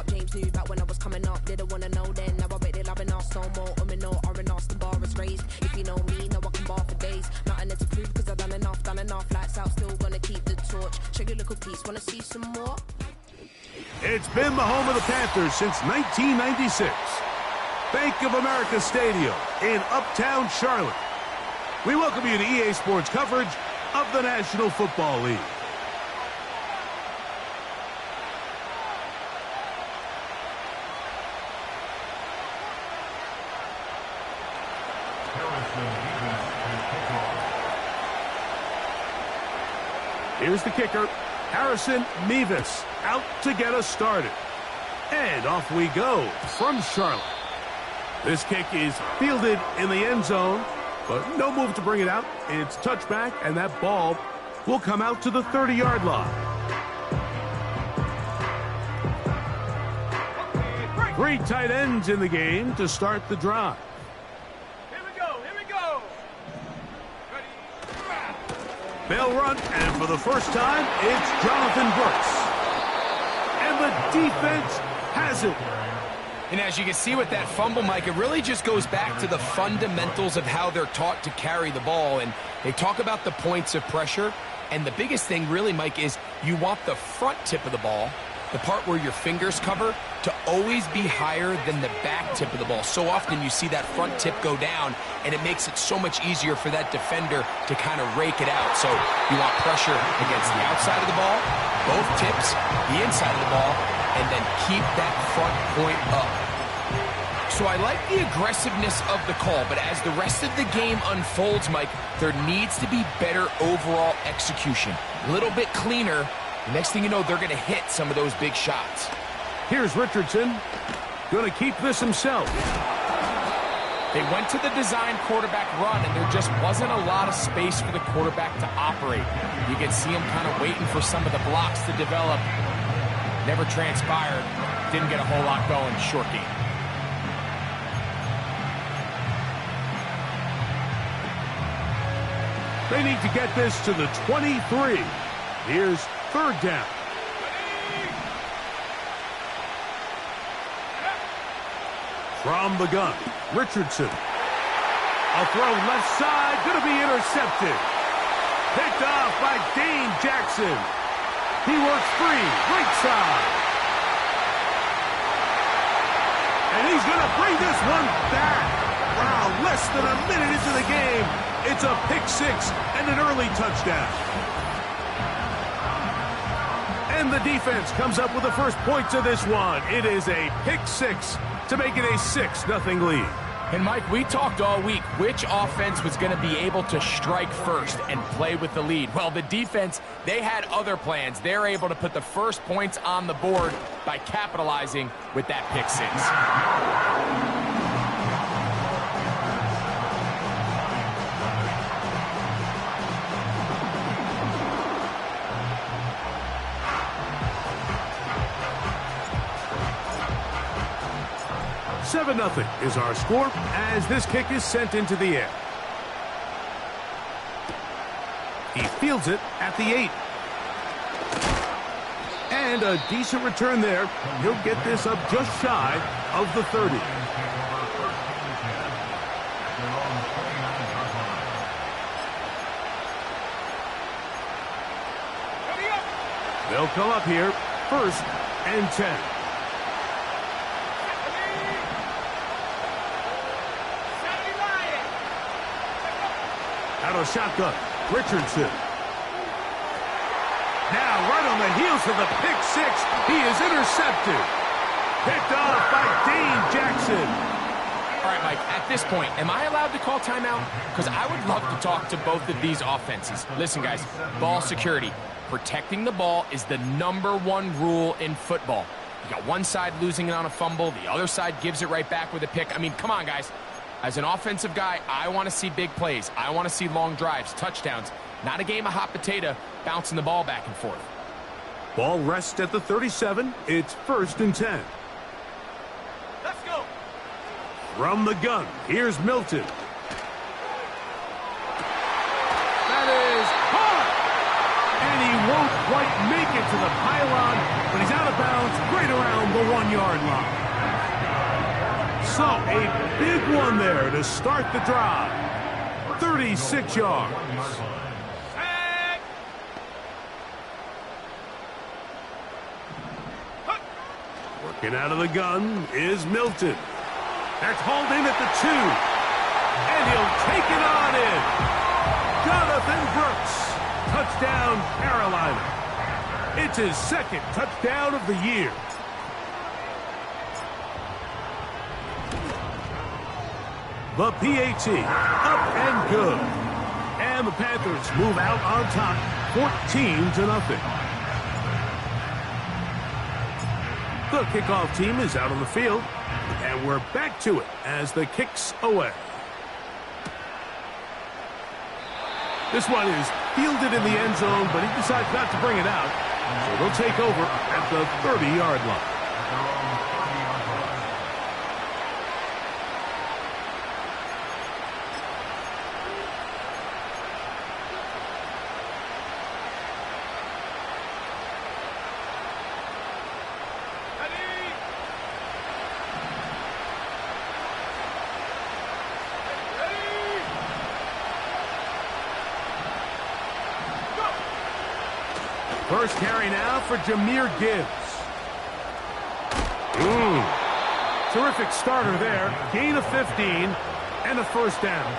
James knew back when I was coming up. Didn't wanna know then, now I bet they're loving us. No more or R&R, the bar is raised. If you know me, know I can bar for days. Nothing there to prove cause I've done enough. Lights out, still gonna keep the torch. Show you a little piece, wanna see some more? It's been the home of the Panthers since 1996. Bank of America Stadium in Uptown Charlotte. We welcome you to EA Sports coverage of the National Football League. Here's the kicker, Harrison Mevis, out to get us started. And off we go from Charlotte. This kick is fielded in the end zone, but no move to bring it out. It's touchback, and that ball will come out to the 30-yard line. 3 tight ends in the game to start the drive. They'll run, and for the first time, it's Jonathan Brooks. And the defense has it. And as you can see with that fumble, Mike, it really just goes back to the fundamentals of how they're taught to carry the ball. And they talk about the points of pressure. And the biggest thing really, Mike, is you want the front tip of the ball, the part where your fingers cover, to always be higher than the back tip of the ball. So often you see that front tip go down, and it makes it so much easier for that defender to kind of rake it out. So you want pressure against the outside of the ball, both tips, the inside of the ball, and then keep that front point up. So I like the aggressiveness of the call, but as the rest of the game unfolds, Mike, there needs to be better overall execution. A little bit cleaner. The next thing you know, they're going to hit some of those big shots. Here's Richardson, going to keep this himself. They went to the design quarterback run, and there just wasn't a lot of space for the quarterback to operate. You can see him kind of waiting for some of the blocks to develop. Never transpired. Didn't get a whole lot going. Short game. They need to get this to the 23. Here's 3rd down. From the gun, Richardson. A throw left side, going to be intercepted. Picked off by Dane Jackson. He works free, right side. And he's going to bring this one back. Wow, less than a minute into the game. It's a pick 6 and an early touchdown. And the defense comes up with the first points of this one. It is a pick 6 to make it a 6-0 lead. And Mike, we talked all week which offense was going to be able to strike first and play with the lead. Well, the defense, they had other plans. They're able to put the first points on the board by capitalizing with that pick 6. 7-0 is our score as this kick is sent into the air. He fields it at the 8. And a decent return there. He'll get this up just shy of the 30. They'll come up here, 1st and 10. Out of shotgun, Richardson. Now, right on the heels of the pick 6, he is intercepted. Picked off by Dane Jackson. All right, Mike, at this point, am I allowed to call timeout? Because I would love to talk to both of these offenses. Listen, guys, ball security. Protecting the ball is the #1 rule in football. You got one side losing it on a fumble, the other side gives it right back with a pick. I mean, come on, guys. As an offensive guy, I want to see big plays. I want to see long drives, touchdowns. Not a game of hot potato, bouncing the ball back and forth. Ball rests at the 37. It's 1st and 10. Let's go. From the gun, here's Milton. That is hard. And he won't quite make it to the pylon, but he's out of bounds right around the 1-yard 30-yard line. So a big one there to start the drive. 36 yards. Working out of the gun is Milton. That's hauled in at the 2. And he'll take it on in. Jonathan Brooks. Touchdown, Carolina. It's his second touchdown of the year. The PAT, up and good. And the Panthers move out on top, 14-0. The kickoff team is out on the field, and we're back to it as the kick's away. This one is fielded in the end zone, but he decides not to bring it out, so they'll take over at the 30-yard line. First carry now for Jahmyr Gibbs. Terrific starter there. Gain of 15 and a first down.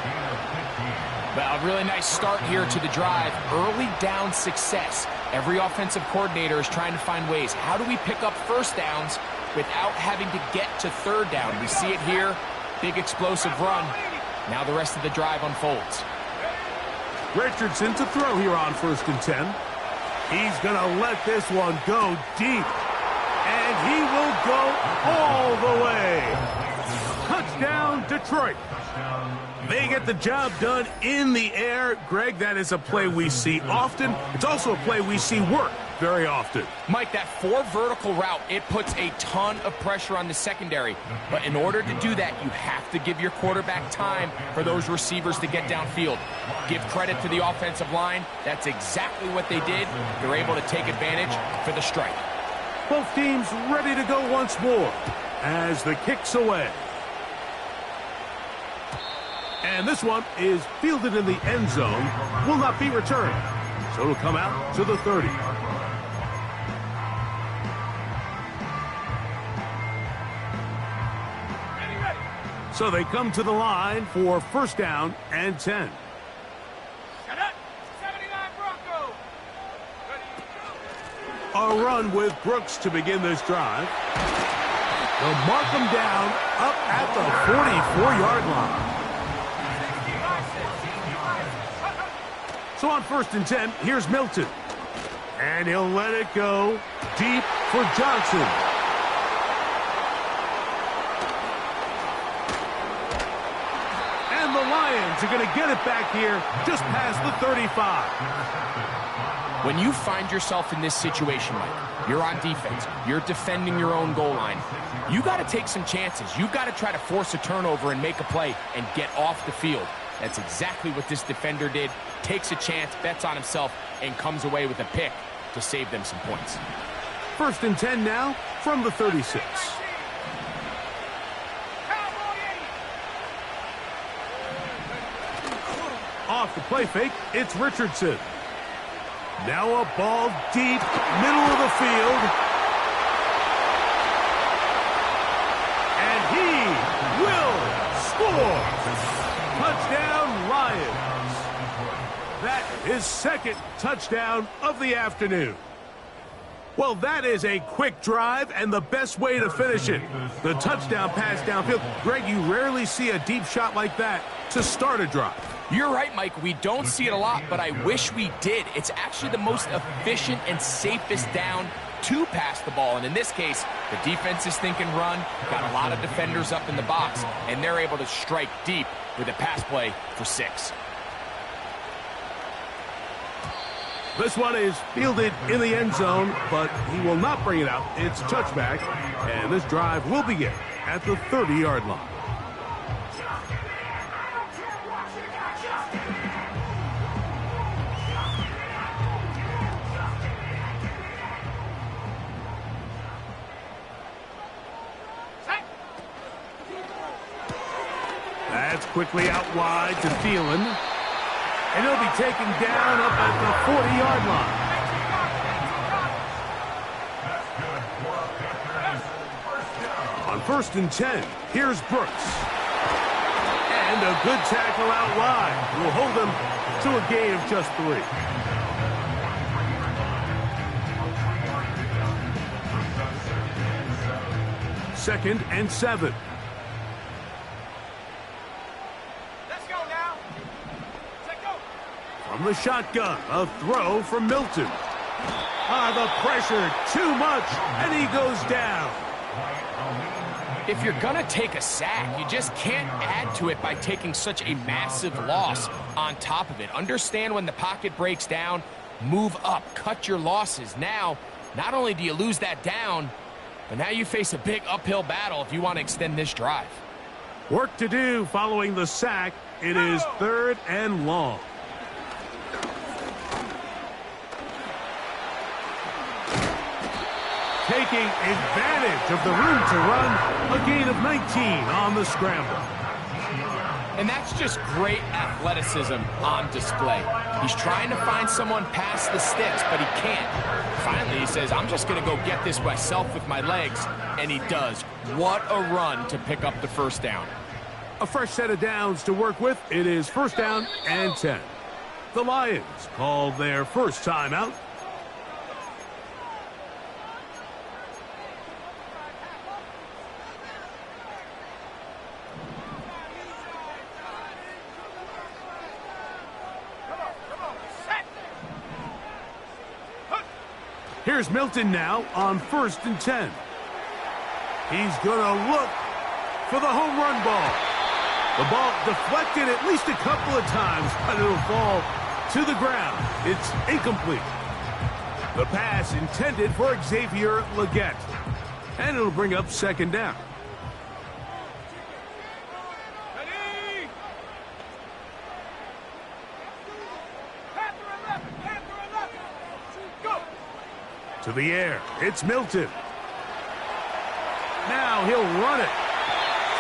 Well, a really nice start here to the drive. Early down success. Every offensive coordinator is trying to find ways. How do we pick up first downs without having to get to third down? We see it here. Big explosive run. Now the rest of the drive unfolds. Richardson to throw here on 1st and 10. He's going to let this one go deep. And he will go all the way. Touchdown, Detroit. They get the job done in the air. Greg, that is a play we see often. It's also a play we see work very often. Mike, that 4 vertical route, it puts a ton of pressure on the secondary. But in order to do that, you have to give your quarterback time for those receivers to get downfield. Give credit to the offensive line. That's exactly what they did. They're able to take advantage for the strike. Both teams ready to go once more as the kick's away. And this one is fielded in the end zone. Will not be returned. So it'll come out to the 30. So they come to the line for first down and 10. A run with Brooks to begin this drive. They'll mark him down up at the 44-yard line. So on 1st and 10, here's Milton. And he'll let it go deep for Johnson. And the Lions are going to get it back here just past the 35. When you find yourself in this situation, Mike, you're on defense, you're defending your own goal line, you got to take some chances. You've got to try to force a turnover and make a play and get off the field. That's exactly what this defender did. Takes a chance, bets on himself, and comes away with a pick to save them some points. 1st and 10 now from the 36. Off the play fake, it's Richardson. Now a ball deep, middle of the field. And he will score. Touchdown, Lions. That is second touchdown of the afternoon. Well, that is a quick drive and the best way to finish it. The touchdown pass downfield. Greg, you rarely see a deep shot like that to start a drive. You're right, Mike. We don't see it a lot, but I wish we did. It's actually the most efficient and safest down to pass the ball. And in this case, the defense is thinking run, got a lot of defenders up in the box, and they're able to strike deep with a pass play for 6. This one is fielded in the end zone, but he will not bring it out. It's a touchback, and this drive will begin at the 30-yard line. That's quickly out wide to Thielen. And he'll be taken down up at the 40-yard line. On 1st and 10, here's Brooks. And a good tackle out wide will hold them to a gain of just 3. Second and 7. Let's go now. Let's go. From the shotgun, a throw from Milton. The pressure, too much, and he goes down. If you're going to take a sack, you just can't add to it by taking such a massive loss on top of it. Understand when the pocket breaks down, move up, cut your losses. Now, not only do you lose that down, but now you face a big uphill battle if you want to extend this drive. Work to do following the sack. It is 3rd and long. Taking advantage of the room to run, a gain of 19 on the scramble. And that's just great athleticism on display. He's trying to find someone past the sticks, but he can't. Finally, he says, I'm just going to go get this myself with my legs, and he does. What a run to pick up the first down. A fresh set of downs to work with. It is 1st down and 10. The Lions called their first timeout. Here's Milton now on 1st and 10. He's going to look for the home run ball. The ball deflected at least a couple of times, but it'll fall to the ground. It's incomplete. The pass intended for Xavier Legette. And it'll bring up 2nd down. To the air, it's Milton. Now he'll run it.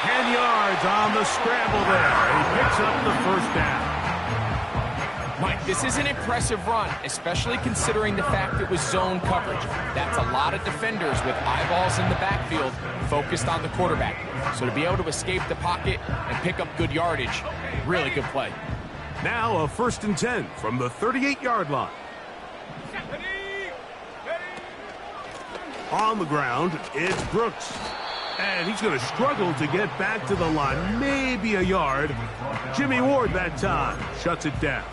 10 yards on the scramble there. He picks up the 1st down. Mike, this is an impressive run, especially considering the fact it was zone coverage. That's a lot of defenders with eyeballs in the backfield focused on the quarterback. So to be able to escape the pocket and pick up good yardage, really good play. Now a 1st and 10 from the 38-yard line. On the ground, it's Brooks. And he's going to struggle to get back to the line. Maybe a yard. Jimmy Ward that time shuts it down.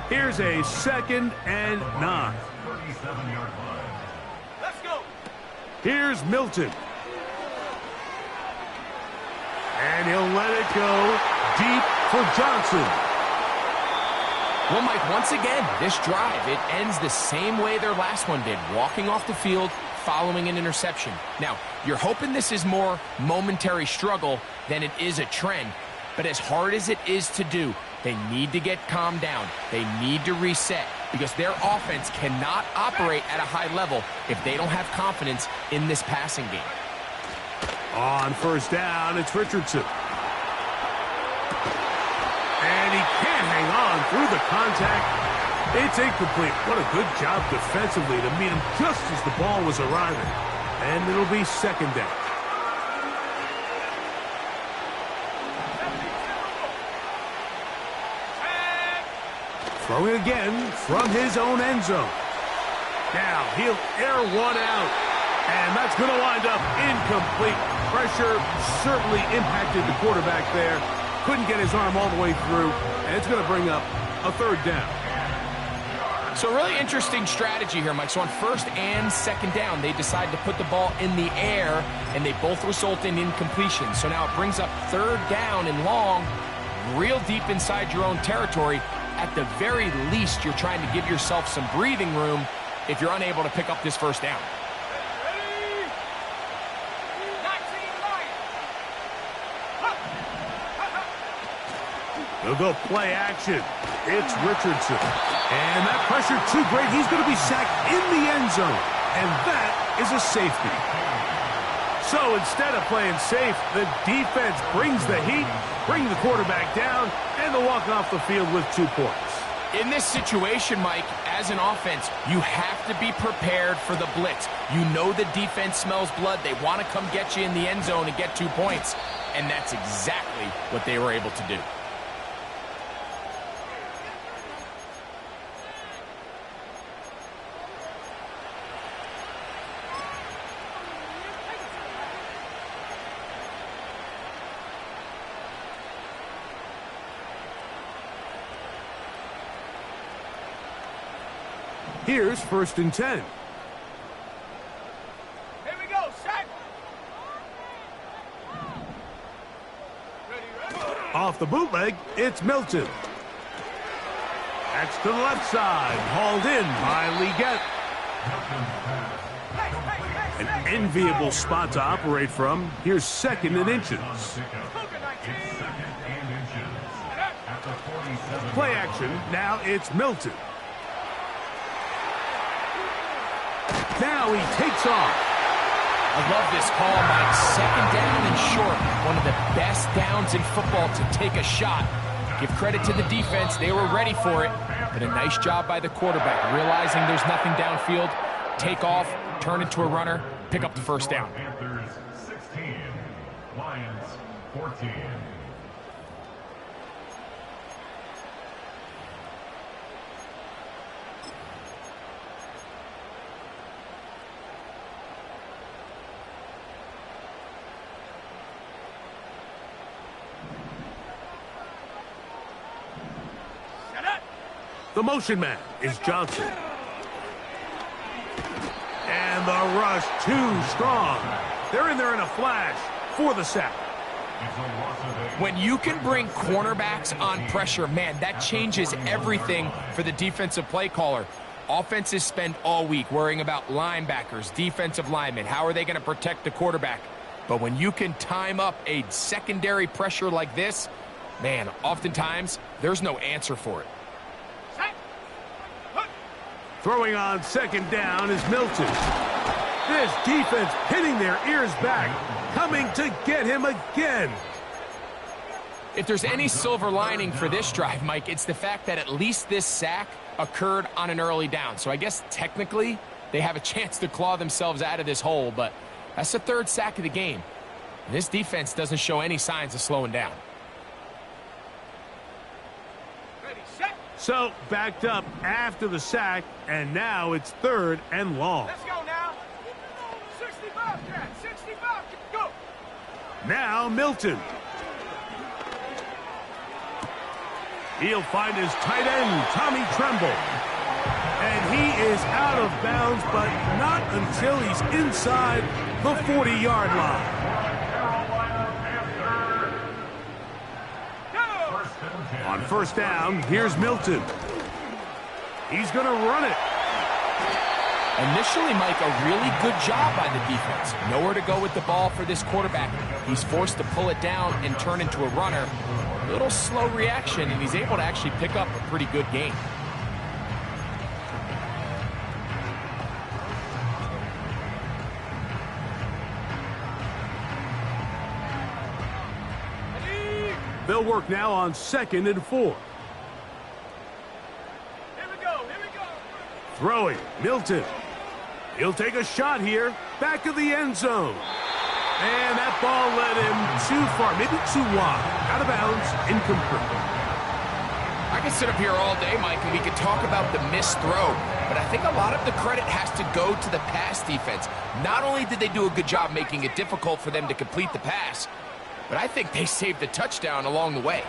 Here's a 2nd and 9. Let's go. Here's Milton. And he'll let it go deep for Johnson. Well, Mike, once again, this drive, it ends the same way their last one did, walking off the field, following an interception. Now, you're hoping this is more momentary struggle than it is a trend, but as hard as it is to do, they need to get calmed down. They need to reset because their offense cannot operate at a high level if they don't have confidence in this passing game. On 1st down, it's Richardson. And he can't hang on through the contact. It's incomplete. What a good job defensively to meet him just as the ball was arriving. And it'll be 2nd down. Throwing again from his own end zone. Now he'll air one out. And that's going to wind up incomplete. Pressure certainly impacted the quarterback there. Couldn't get his arm all the way through, and it's going to bring up a 3rd down. So a really interesting strategy here, Mike. So on 1st and 2nd down, they decide to put the ball in the air, and they both result in incompletion. So now it brings up 3rd down and long, real deep inside your own territory. At the very least, you're trying to give yourself some breathing room if you're unable to pick up this 1st down. They'll go play action. It's Richardson. And that pressure too great. He's going to be sacked in the end zone. And that is a safety. So instead of playing safe, the defense brings the heat, bring the quarterback down, and they'll walk off the field with 2 points. In this situation, Mike, as an offense, you have to be prepared for the blitz. You know the defense smells blood. They want to come get you in the end zone and get 2 points. And that's exactly what they were able to do. Here's 1st and 10. Here we go, set. Ready. Off the bootleg, it's Milton. That's to the left side, hauled in by Leggett. An enviable spot to operate from. Here's 2nd and inches. Play action, now it's Milton. Now he takes off. I love this call, Mike. 2nd down and short. One of the best downs in football to take a shot. Give credit to the defense. They were ready for it. But a nice job by the quarterback. Realizing there's nothing downfield. Take off, turn into a runner, pick up the 1st down. Panthers 16, Lions 14. The motion man is Johnson. And the rush too strong. They're in there in a flash for the sack. When you can bring cornerbacks on pressure, man, that changes everything for the defensive play caller. Offenses spend all week worrying about linebackers, defensive linemen. How are they going to protect the quarterback? But when you can time up a secondary pressure like this, man, oftentimes there's no answer for it. Throwing on 2nd down is Milton. This defense pinning their ears back, coming to get him again. If there's any silver lining for this drive, Mike, it's the fact that at least this sack occurred on an early down. So I guess technically they have a chance to claw themselves out of this hole, but that's the 3rd sack of the game. This defense doesn't show any signs of slowing down. So, backed up after the sack, and now it's 3rd and long. Let's go now. 65, Cat. 65, go. Now Milton. He'll find his tight end, Tommy Tremble. And he is out of bounds, but not until he's inside the 40-yard line. On 1st down, here's Milton. He's going to run it. Initially, Mike, a really good job by the defense. Nowhere to go with the ball for this quarterback. He's forced to pull it down and turn into a runner. A little slow reaction, and he's able to actually pick up a pretty good game. They'll work now on 2nd and 4. Here we go. Throwing, Milton. He'll take a shot here, back of the end zone. And that ball led him too far, maybe too wide. Out of bounds, incomplete. I could sit up here all day, Mike, and we could talk about the missed throw, but I think a lot of the credit has to go to the pass defense. Not only did they do a good job making it difficult for them to complete the pass, but I think they saved the touchdown along the way.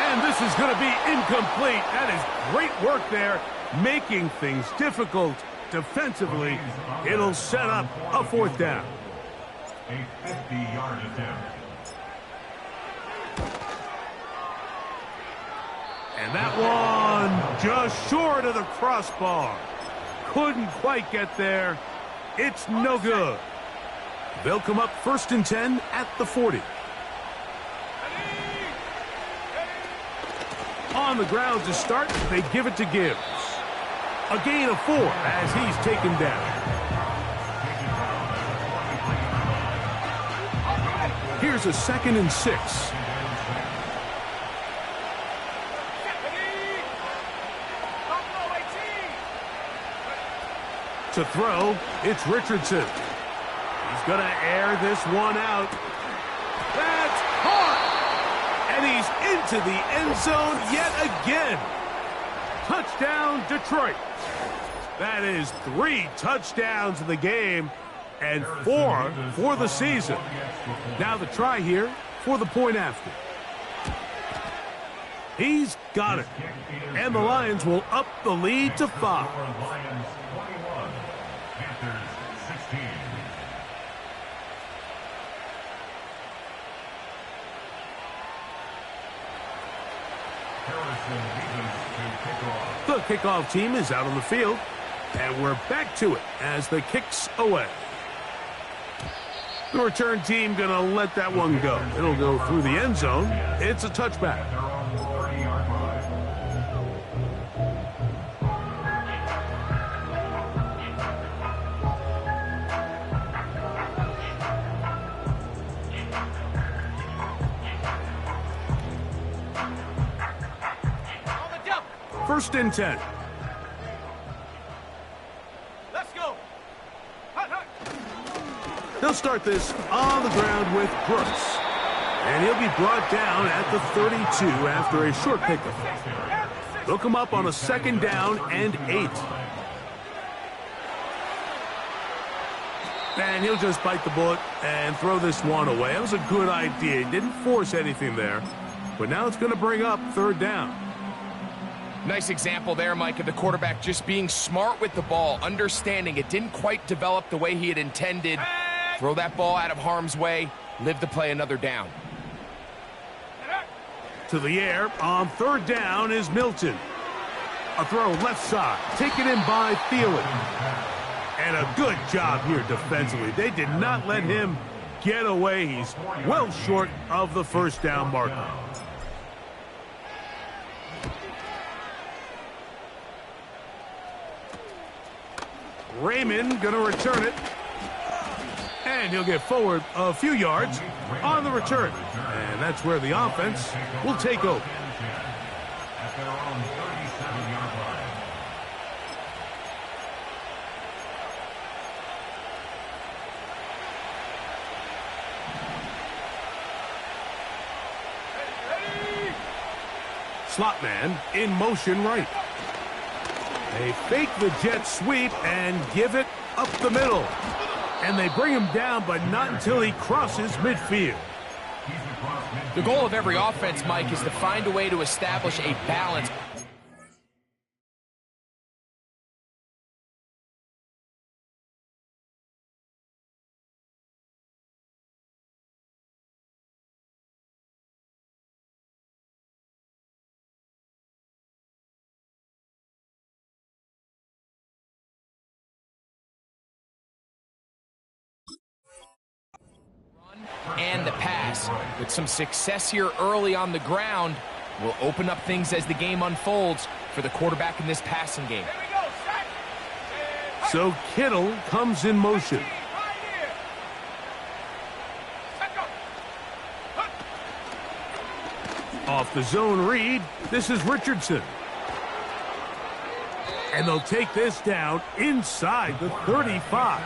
And this is going to be incomplete. That is great work there, making things difficult defensively. It'll set up a 4th down. A 50-yard attempt. And that one just short of the crossbar. Couldn't quite get there. It's no good. They'll come up 1st and 10 at the 40. On the ground to start, they give it to Gibbs. A gain of 4 as he's taken down. Here's a 2nd and 6. To throw, it's Richardson. He's going to air this one out. That's caught! And he's into the end zone yet again. Touchdown, Detroit. That is 3 touchdowns in the game and 4 for the season. Now the try here for the point after. He's got it. And the Lions will up the lead to 5. Lions 21, Panthers 16. The kickoff team is out on the field, and we're back to it as the kick's away. The return team going to let that one go. It'll go through the end zone. It's a touchback. First and 10. Let's go. They'll start this on the ground with Brooks. And he'll be brought down at the 32 after a short pickup. They'll come up on a 2nd down and 8. And he'll just bite the bullet and throw this one away. That was a good idea. He didn't force anything there. But now it's going to bring up 3rd down. Nice example there, Mike, of the quarterback just being smart with the ball, understanding it didn't quite develop the way he had intended. Throw that ball out of harm's way, live to play another down. To the air on 3rd down is Milton. A throw left side, taken in by Thielen. And a good job here defensively. They did not let him get away. He's well short of the 1st down marker. Raymond going to return it. And he'll get forward a few yards on the return. And that's where the offense will take over. At their own 37-yard line. Slot man in motion right. They fake the jet sweep and give it up the middle. And they bring him down, but not until he crosses midfield. The goal of every offense, Mike, is to find a way to establish a balance. And the pass. With some success here early on the ground, will open up things as the game unfolds for the quarterback in this passing game. So Kittle comes in motion. Off the zone read, this is Richardson. And they'll take this down inside the 35.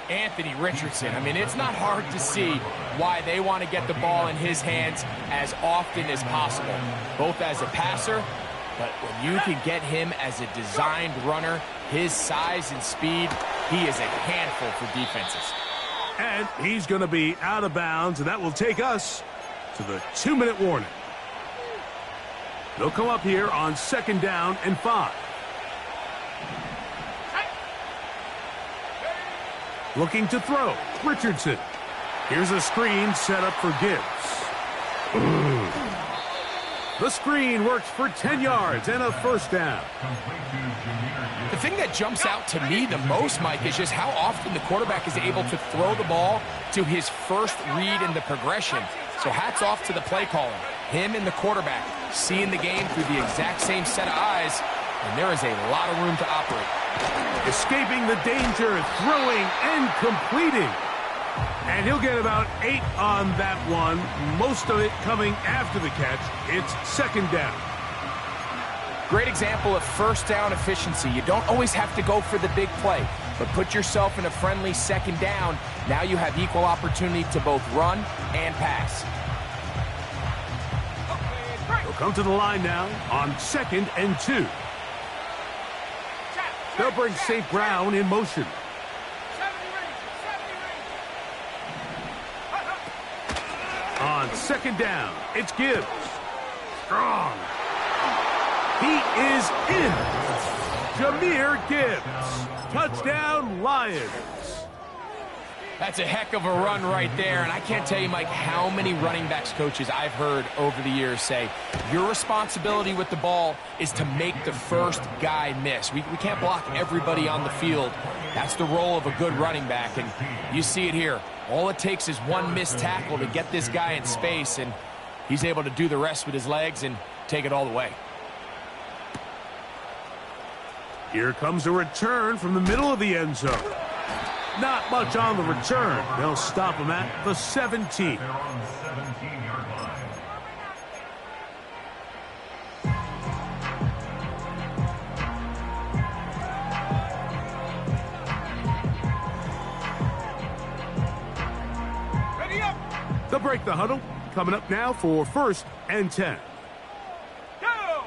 Anthony Richardson, I mean, it's not hard to see why they want to get the ball in his hands as often as possible, both as a passer, but when you can get him as a designed runner, his size and speed, he is a handful for defenses. And he's going to be out of bounds, and that will take us to the 2-minute warning. They'll come up here on 2nd down and 5. Looking to throw, Richardson. Here's a screen set up for Gibbs. The screen works for 10 yards and a 1st down. The thing that jumps out to me the most, Mike, is just how often the quarterback is able to throw the ball to his first read in the progression. So hats off to the play caller. Him and the quarterback seeing the game through the exact same set of eyes, and there is a lot of room to operate. Escaping the danger, throwing and completing. And he'll get about 8 on that one, most of it coming after the catch. It's second down. Great example of first down efficiency. You don't always have to go for the big play, but put yourself in a friendly second down. Now you have equal opportunity to both run and pass. They'll come to the line now on 2nd and 2. They'll bring St. Brown in motion. On 2nd down, it's Gibbs. Strong. He is in. Jahmyr Gibbs. Touchdown, Lions. That's a heck of a run right there, and I can't tell you, Mike, how many running backs coaches I've heard over the years say, your responsibility with the ball is to make the first guy miss. We can't block everybody on the field. That's the role of a good running back, and you see it here. All it takes is one missed tackle to get this guy in space, and he's able to do the rest with his legs and take it all the way. Here comes a return from the middle of the end zone. Not much on the return. They'll stop him at the 17. They're on the 17-yard line. Ready up. They'll break the huddle. Coming up now for 1st and 10. Go.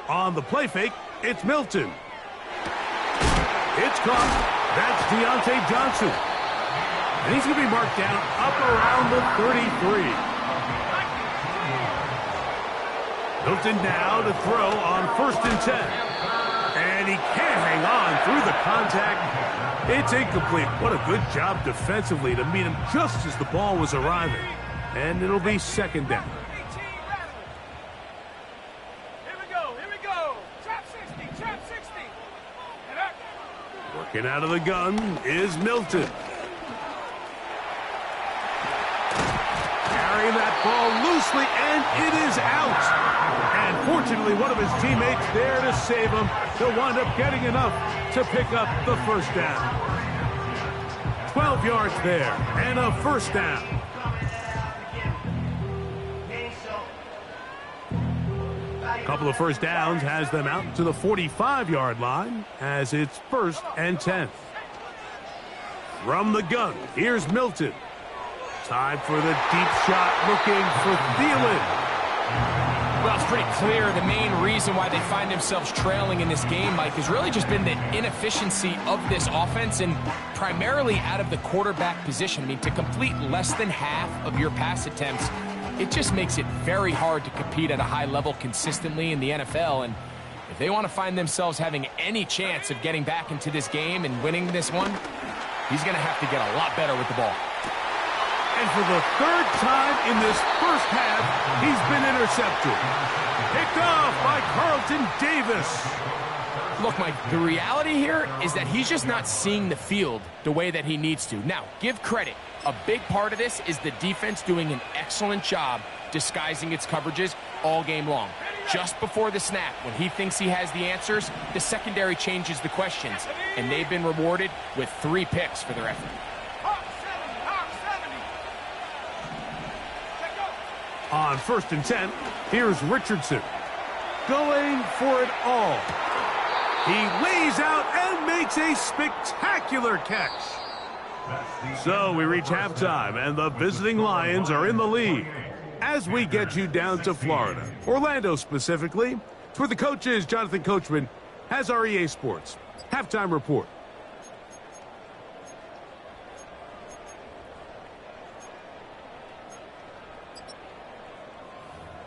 On the play fake, it's Milton. It's caught. That's Deontay Johnson. And he's going to be marked down up around the 33. Milton now to throw on 1st and 10. And he can't hang on through the contact. It's incomplete. What a good job defensively to meet him just as the ball was arriving. And it'll be 2nd down. Working out of the gun is Milton. Carrying that ball loosely, and it is out. And fortunately, one of his teammates there to save him. He'll wind up getting enough to pick up the 1st down. 12 yards there, and a 1st down. A couple of 1st downs has them out to the 45-yard line as it's 1st and 10. From the gun, here's Milton. Time for the deep shot, looking for Thielen. Well, it's pretty clear the main reason why they find themselves trailing in this game, Mike, has really just been the inefficiency of this offense and primarily out of the quarterback position. I mean, to complete less than half of your pass attempts, it just makes it very hard to compete at a high level consistently in the NFL. And if they want to find themselves having any chance of getting back into this game and winning this one, he's going to have to get a lot better with the ball. And for the 3rd time in this first half, he's been intercepted. Picked off by Carlton Davis. Look, Mike, the reality here is that he's just not seeing the field the way that he needs to. Now, give credit. A big part of this is the defense doing an excellent job disguising its coverages all game long. Just before the snap, when he thinks he has the answers, the secondary changes the questions, and they've been rewarded with 3 picks for their effort. On 1st and 10, here's Richardson. Going for it all. He lays out and makes a spectacular catch. So we reach halftime, and the visiting Lions are in the lead. As we get you down to Florida, Orlando specifically, it's where the coach is, Jonathan Coachman, has our EA Sports halftime report.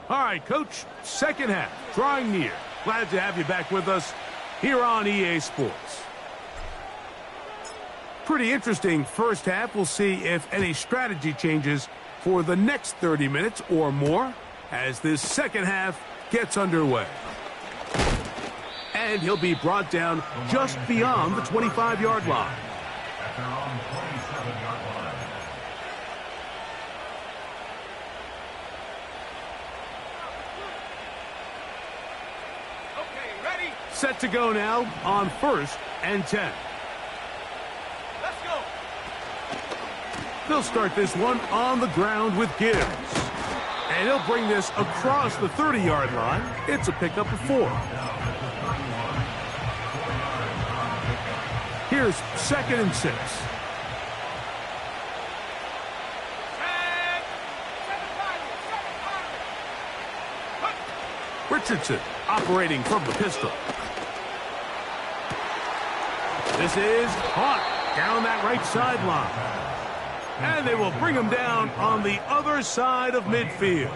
All right, Coach, 2nd half, drawing near. Glad to have you back with us here on EA Sports. Pretty interesting first half. We'll see if any strategy changes for the next 30 minutes or more as this 2nd half gets underway. And he'll be brought down just beyond the 25-yard line. At their own 27-yard line. Set to go now on 1st and 10. Let's go. They'll start this one on the ground with Gibbs. And he'll bring this across the 30-yard line. It's a pickup of 4. Here's 2nd and 6. Richardson operating from the pistol. This is caught down that right sideline. And they will bring him down on the other side of midfield.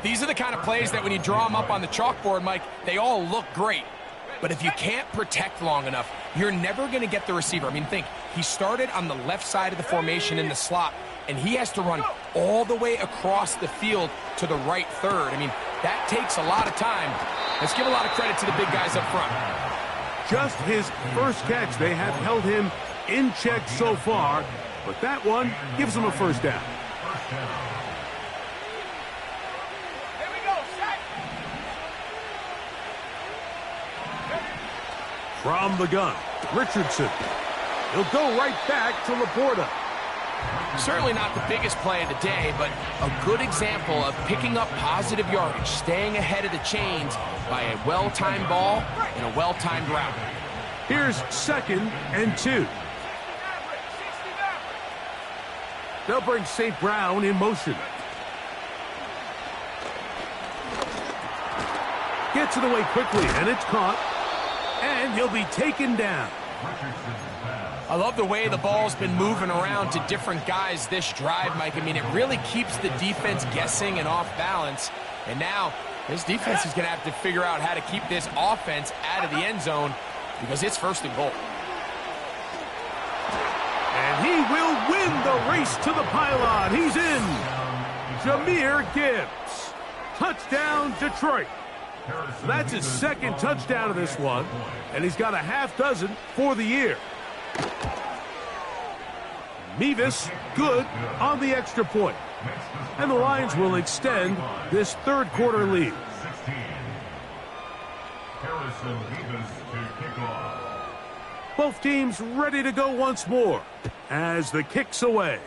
These are the kind of plays that when you draw them up on the chalkboard, Mike, they all look great. But if you can't protect long enough, you're never going to get the receiver. I mean, think, he started on the left side of the formation in the slot, and he has to run all the way across the field to the right third. I mean, that takes a lot of time. Let's give a lot of credit to the big guys up front. Just his first catch. They have held him in check so far, but that one gives him a first down. Here we go, set. From the gun, Richardson. He'll go right back to Laporta. Certainly not the biggest play of the day, but a good example of picking up positive yardage, staying ahead of the chains by a well-timed ball and a well-timed route. Here's 2nd and 2. They'll bring St. Brown in motion. Gets it away quickly, and it's caught. And he'll be taken down. I love the way the ball's been moving around to different guys this drive, Mike. I mean, it really keeps the defense guessing and off balance. And now, this defense is going to have to figure out how to keep this offense out of the end zone because it's 1st and goal. And he will win the race to the pylon. He's in. Jahmyr Gibbs. Touchdown, Detroit. So that's his 2nd touchdown of this one, and he's got a half dozen for the year. Mevis good on the extra point. And the Lions will extend this 3rd quarter lead. 16. Harrison Mevis to kick off. Both teams ready to go once more as the kick's away.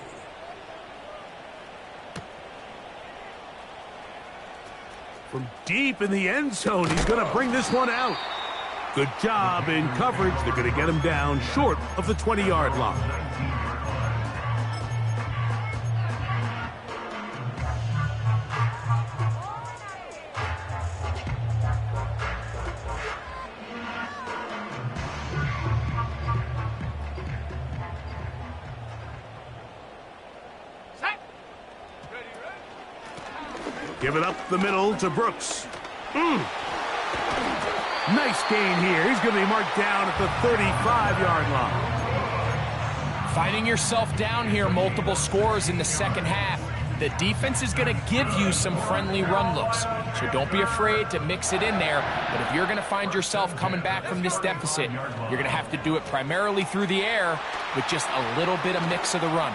From deep in the end zone, he's going to bring this one out. Good job in coverage. They're going to get him down short of the 20-yard line. Give it up the middle to Brooks. Nice gain here. He's going to be marked down at the 35-yard line. Finding yourself down here, multiple scores in the 2nd half. The defense is going to give you some friendly run looks, so don't be afraid to mix it in there. But if you're going to find yourself coming back from this deficit, you're going to have to do it primarily through the air with just a little bit of mix of the run.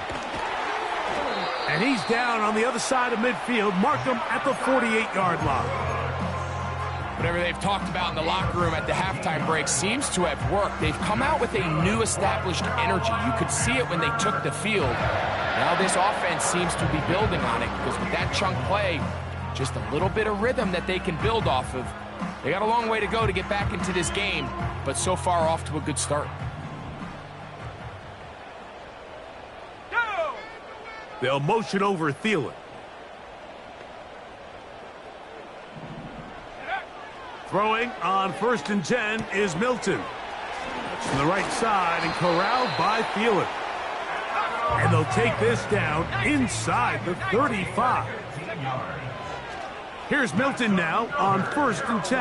And he's down on the other side of midfield. Mark him at the 48-yard line. Whatever they've talked about in the locker room at the halftime break seems to have worked. They've come out with a new established energy. You could see it when they took the field. Now this offense seems to be building on it because with that chunk play, just a little bit of rhythm that they can build off of. They got a long way to go to get back into this game, but so far off to a good start. They'll motion over Thielen. Throwing on 1st and 10 is Milton. From the right side and corralled by Thielen. And they'll take this down inside the 35. Here's Milton now on 1st and 10.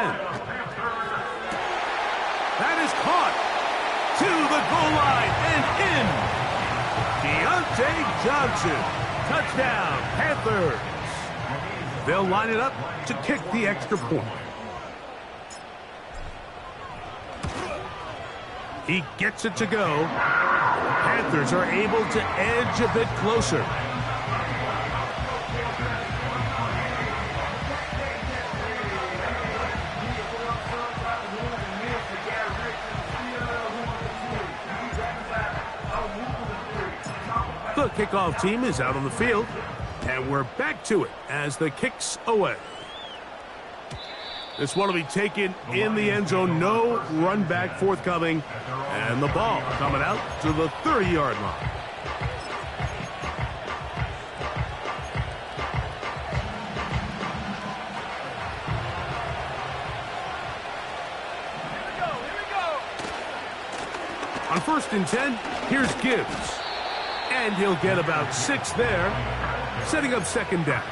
That is caught to the goal line and in. Deontay Johnson. Touchdown, Panthers. They'll line it up to kick the extra point. He gets it to go. Panthers are able to edge a bit closer. The kickoff team is out on the field, and we're back to it as the kick's away. This one will be taken in the end zone. No run back forthcoming, and the ball coming out to the 30-yard line. On 1st and 10, here's Gibbs. And he'll get about 6 there, setting up 2nd down.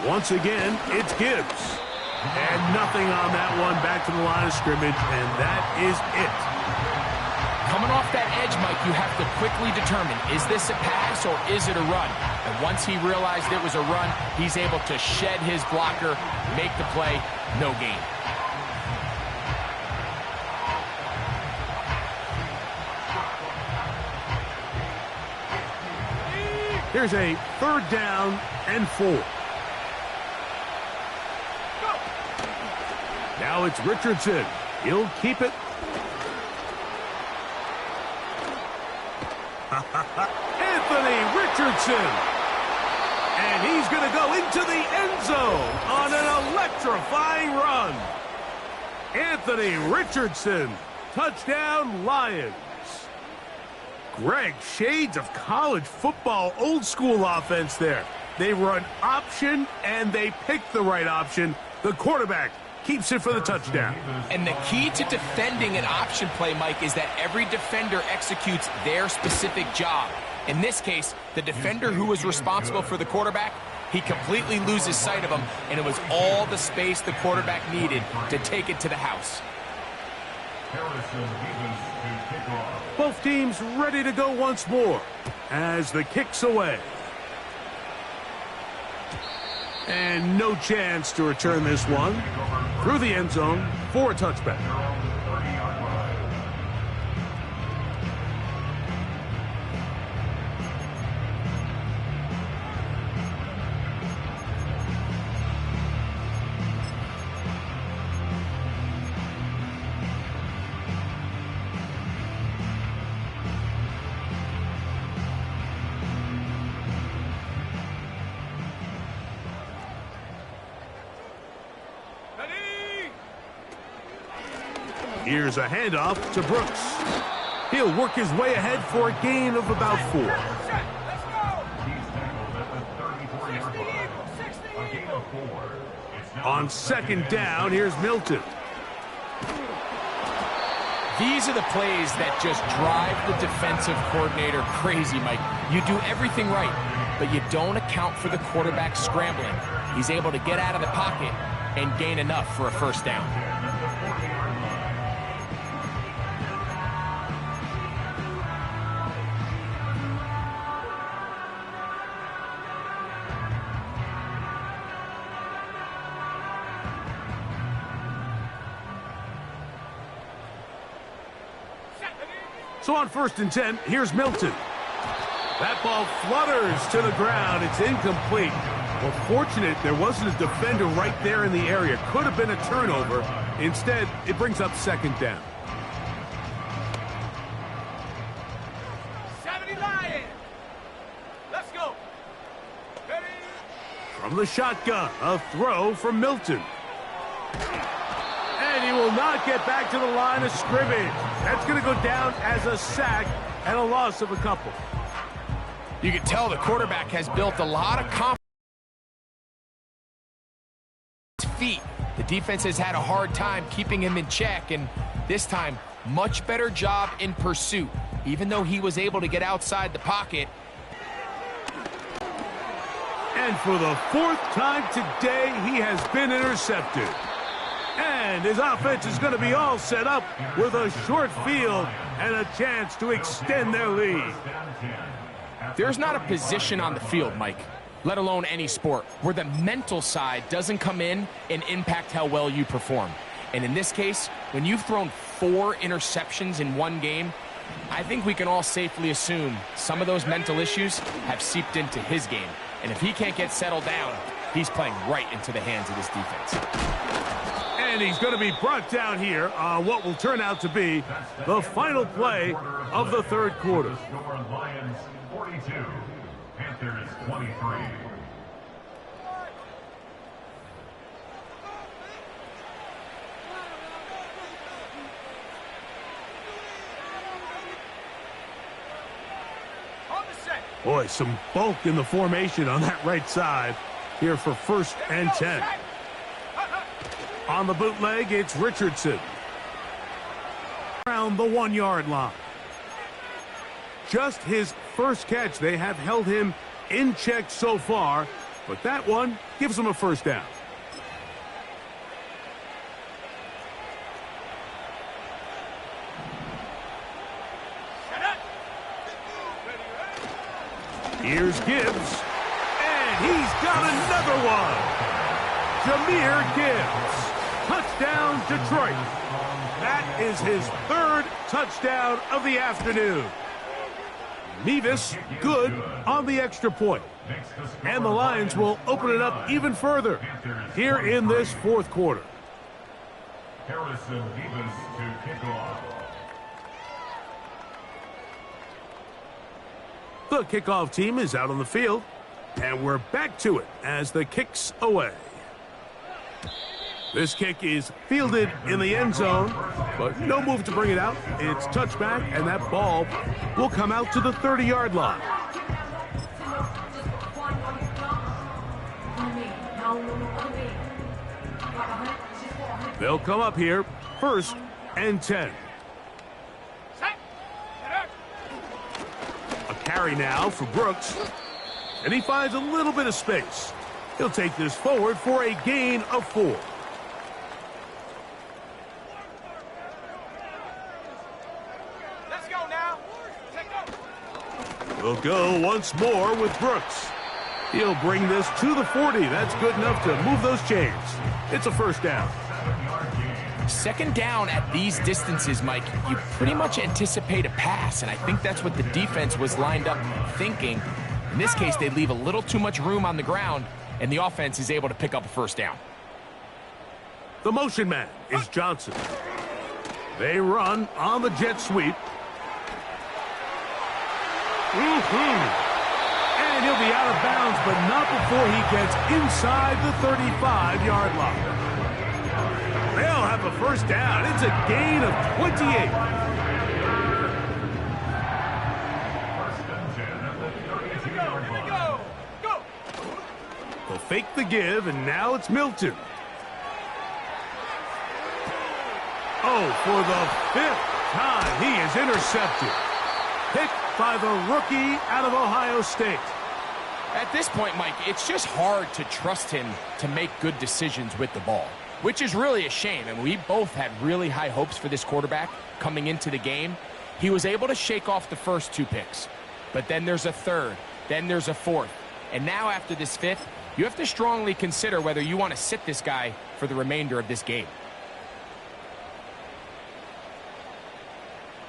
Once again, it's Gibbs. And nothing on that one, back to the line of scrimmage, and that is it. Coming off that edge, Mike, you have to quickly determine, is this a pass or is it a run? And once he realized it was a run, he's able to shed his blocker, make the play, no gain. Here's a 3rd down and 4. Now it's Richardson. He'll keep it. Anthony Richardson. And he's going to go into the end zone on an electrifying run. Anthony Richardson. Touchdown, Lions. Greg, shades of college football, old school offense there. They run option, and they pick the right option. The quarterback keeps it for the touchdown. And the key to defending an option play, Mike, is that every defender executes their specific job. In this case, the defender who was responsible for the quarterback, he completely loses sight of him, and it was all the space the quarterback needed to take it to the house. Both teams ready to go once more as the kick's away. And no chance to return this one through the end zone for a touchback. Here's a handoff to Brooks. He'll work his way ahead for a gain of about 4. On 2nd down, here's Milton. These are the plays that just drive the defensive coordinator crazy, Mike. You do everything right, but you don't account for the quarterback scrambling. He's able to get out of the pocket and gain enough for a 1st down. So on 1st and 10, here's Milton. That ball flutters to the ground. It's incomplete. Well, fortunate there wasn't a defender right there in the area. Could have been a turnover. Instead, it brings up 2nd down. 70 Lions. Let's go. Ready? From the shotgun, a throw from Milton. And he will not get back to the line of scrimmage. That's going to go down as a sack and a loss of a couple. You can tell the quarterback has built a lot of confidence. Feet. The defense has had a hard time keeping him in check, and this time, much better job in pursuit. Even though he was able to get outside the pocket. And for the 4th time today, he has been intercepted. And his offense is going to be all set up with a short field and a chance to extend their lead. There's not a position on the field, Mike, let alone any sport, where the mental side doesn't come in and impact how well you perform. And in this case, when you've thrown 4 interceptions in one game, I think we can all safely assume some of those mental issues have seeped into his game. And if he can't get settled down, he's playing right into the hands of this defense. And he's going to be brought down here on what will turn out to be the final play of the third quarter. Lions 42, Panthers 23. Boy, some bulk in the formation on that right side here for 1st and 10. On the bootleg, it's Richardson. Around the 1-yard line. Just his first catch. They have held him in check so far, but that one gives him a first down. Here's Gibbs, and he's got another one. Jahmyr Gibbs, touchdown Detroit. That is his 3rd touchdown of the afternoon. Mevis good on the extra point. And the Lions will open it up even further here in this 4th quarter. Harrison Mevis to kick off. The kickoff team is out on the field, and we're back to it as the kick's away. This kick is fielded in the end zone, but no move to bring it out. It's touchback, and that ball will come out to the 30-yard line. They'll come up here, 1st and 10. Carry now for Brooks, and he finds a little bit of space. He'll take this forward for a gain of 4. Let's go now. Take go. We'll go once more with Brooks. He'll bring this to the 40. That's good enough to move those chains. It's a first down. 2nd down at these distances, Mike, you pretty much anticipate a pass, and I think that's what the defense was lined up thinking. In this case, they leave a little too much room on the ground, and the offense is able to pick up a first down. The motion man is Johnson. They run on the jet sweep. And he'll be out of bounds, but not before he gets inside the 35-yard line. They'll have a first down. It's a gain of 28. Go. They'll fake the give, and now it's Milton. Oh, for the 5th time, he is intercepted. Picked by the rookie out of Ohio State. At this point, Mike, it's just hard to trust him to make good decisions with the ball, which is really a shame. And we both had really high hopes for this quarterback coming into the game. He was able to shake off the first 2 picks, but then there's a 3rd, then there's a 4th. And now after this 5th, you have to strongly consider whether you want to sit this guy for the remainder of this game.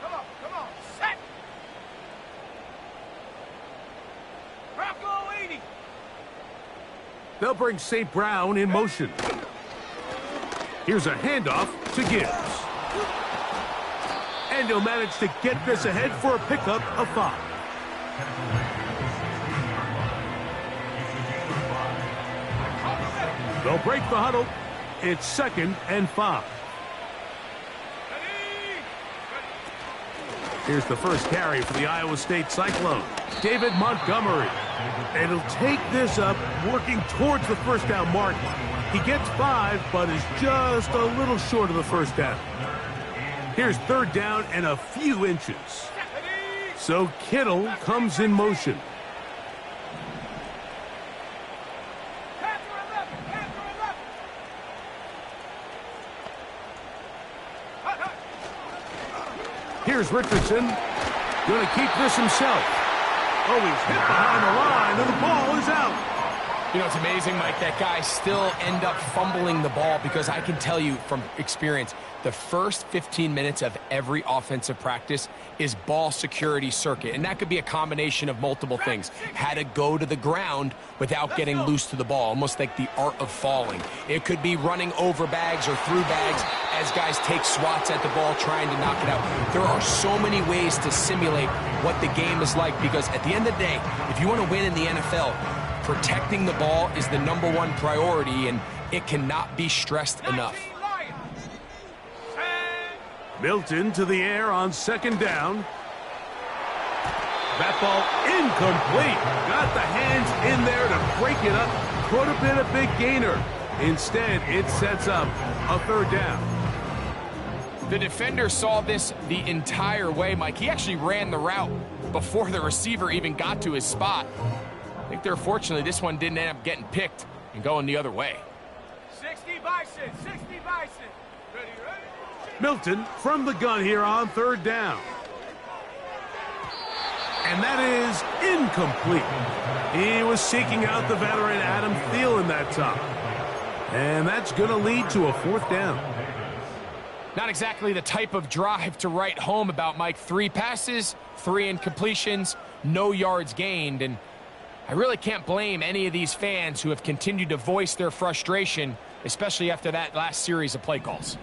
Come on. Set. Bronco 80. They'll bring St. Brown in motion. Here's a handoff to Gibbs. And he'll manage to get this ahead for a pickup of 5. They'll break the huddle. It's 2nd and 5. Here's the first carry for the Iowa State Cyclone. David Montgomery. And he'll take this up, working towards the first down mark. He gets 5, but is just a little short of the first down. Here's 3rd down and a few inches. So Kittle comes in motion. Here's Richardson. Going to keep this himself. Oh, he's hit behind the line, and the ball is out. You know, it's amazing, Mike, that guys still end up fumbling the ball because I can tell you from experience, the first 15 minutes of every offensive practice is ball security circuit. And that could be a combination of multiple things. How to go to the ground without getting loose to the ball, almost like the art of falling. It could be running over bags or through bags as guys take swats at the ball trying to knock it out. There are so many ways to simulate what the game is like because at the end of the day, if you want to win in the NFL, protecting the ball is the #1 priority, and it cannot be stressed enough. Milton to the air on second down. That ball incomplete. Got the hands in there to break it up. Could have been a big gainer. Instead, it sets up a third down. The defender saw this the entire way, Mike. He actually ran the route before the receiver even got to his spot. I think they're fortunately this one didn't end up getting picked and going the other way. 60 Bison, 60 Bison. Ready, ready? Milton from the gun here on third down. And that is incomplete. He was seeking out the veteran Adam Thielen that time. And that's going to lead to a fourth down. Not exactly the type of drive to write home about, Mike. 3 passes, 3 incompletions, no yards gained. And I really can't blame any of these fans who have continued to voice their frustration, especially after that last series of play calls.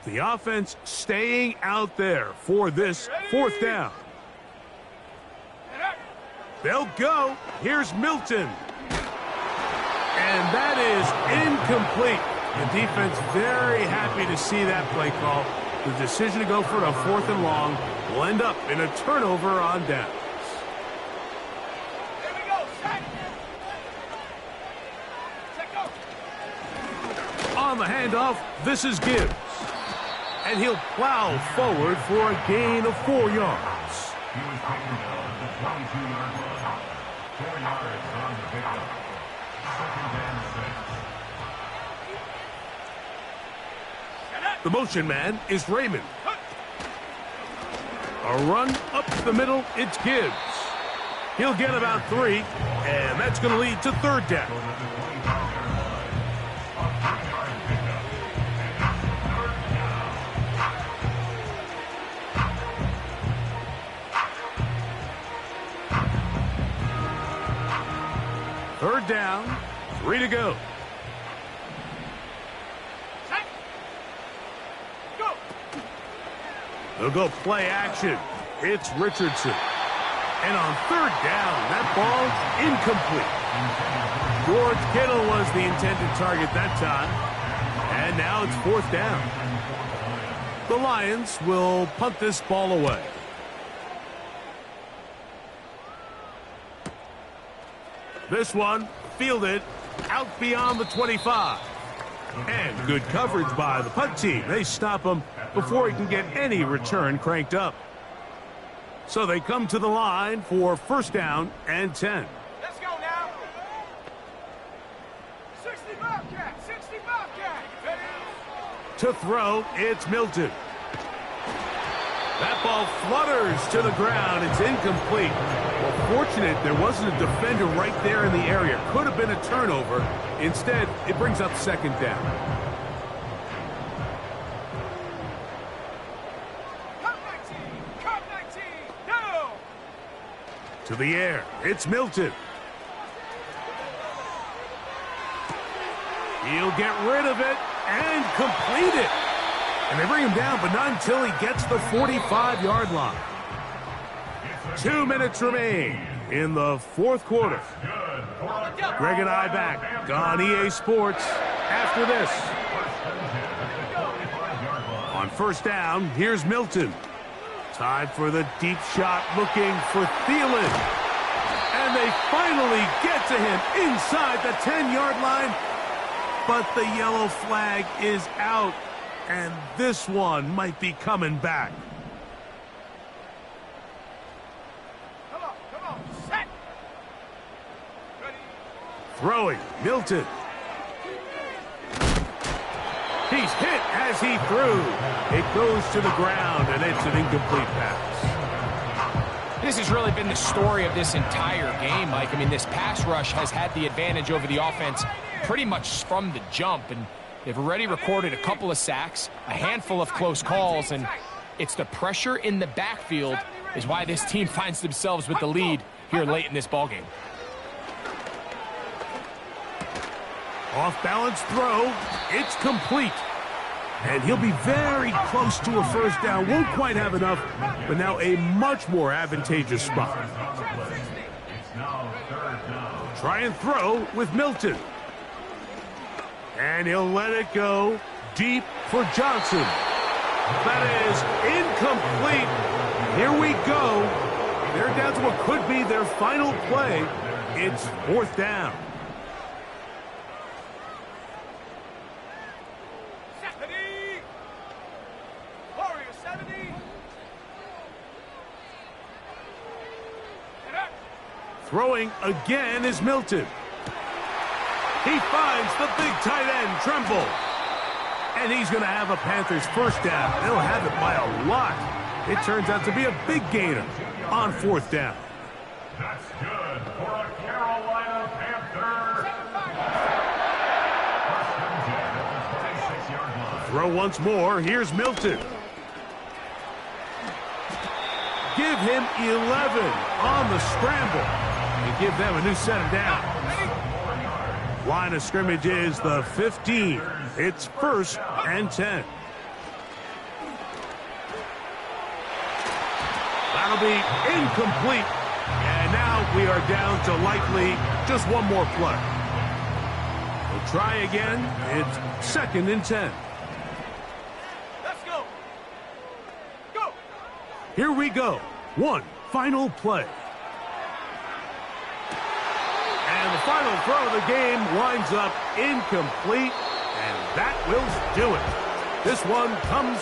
The offense staying out there for this fourth down. They'll go. Here's Milton. And that is incomplete. The defense very happy to see that play call. The decision to go for a 4th and long will end up in a turnover on downs. Here we go, set. Set, go. On the handoff, this is Gibbs. And he'll plow forward for a gain of 4 yards. He was taken down at the 22-yard line. 4 yards on the pickup. Second and 6. The motion man is Raymond. A run up the middle, it's Gibbs. He'll get about 3, and that's going to lead to third down. Third down, 3 to go. Set. Go. They'll go play action. It's Richardson. And on third down, that ball incomplete. George Kittle was the intended target that time. And now it's fourth down. The Lions will punt this ball away. This one fielded out beyond the 25. And good coverage by the punt team. They stop him before he can get any return cranked up. So they come to the line for first down and 10. Let's go now. 60 Bobcat, 60 Bobcat. Ready? To throw, it's Milton. That ball flutters to the ground. It's incomplete. Well, fortunate there wasn't a defender right there in the area. Could have been a turnover. Instead, it brings up second down. Cut 19, no. To the air, it's Milton. He'll get rid of it and complete it. And they bring him down, but not until he gets the 45-yard line. 2 minutes remain in the fourth quarter. Greg and I back on EA Sports after this. On first down, here's Milton. Time for the deep shot, looking for Thielen. And they finally get to him inside the 10-yard line. But the yellow flag is out. And this one might be coming back. Come on, set. Ready? Throwing, Milton. He's hit as he threw. It goes to the ground, and it's an incomplete pass. this has really been the story of this entire game, Mike. I mean, this pass rush has had the advantage over the offense pretty much from the jump, and they've already recorded a couple of sacks, a handful of close calls, and it's the pressure in the backfield is why this team finds themselves with the lead here late in this ballgame. Off-balance throw. It's complete. And he'll be very close to a first down. Won't quite have enough, but now a much more advantageous spot. Try and throw with Milton. And he'll let it go deep for Johnson. That is incomplete. Here we go. They're down to what could be their final play. It's fourth down. Throwing again is Milton. He finds the big tight end, Tremble. And he's going to have a Panthers first down. They'll have it by a lot. It turns out to be a big gainer on fourth down. That's good for a Carolina Panther. First and 10 at the 26-yard line. Throw once more. Here's Milton. Give him 11 on the scramble. And give them a new set of downs. Line of scrimmage is the 15. It's first and 10. That'll be incomplete. And now we are down to likely just one more play. We'll try again. It's second and 10. Let's go. Go. Here we go. One final play. And the final throw of the game winds up incomplete, and that will do it. This one comes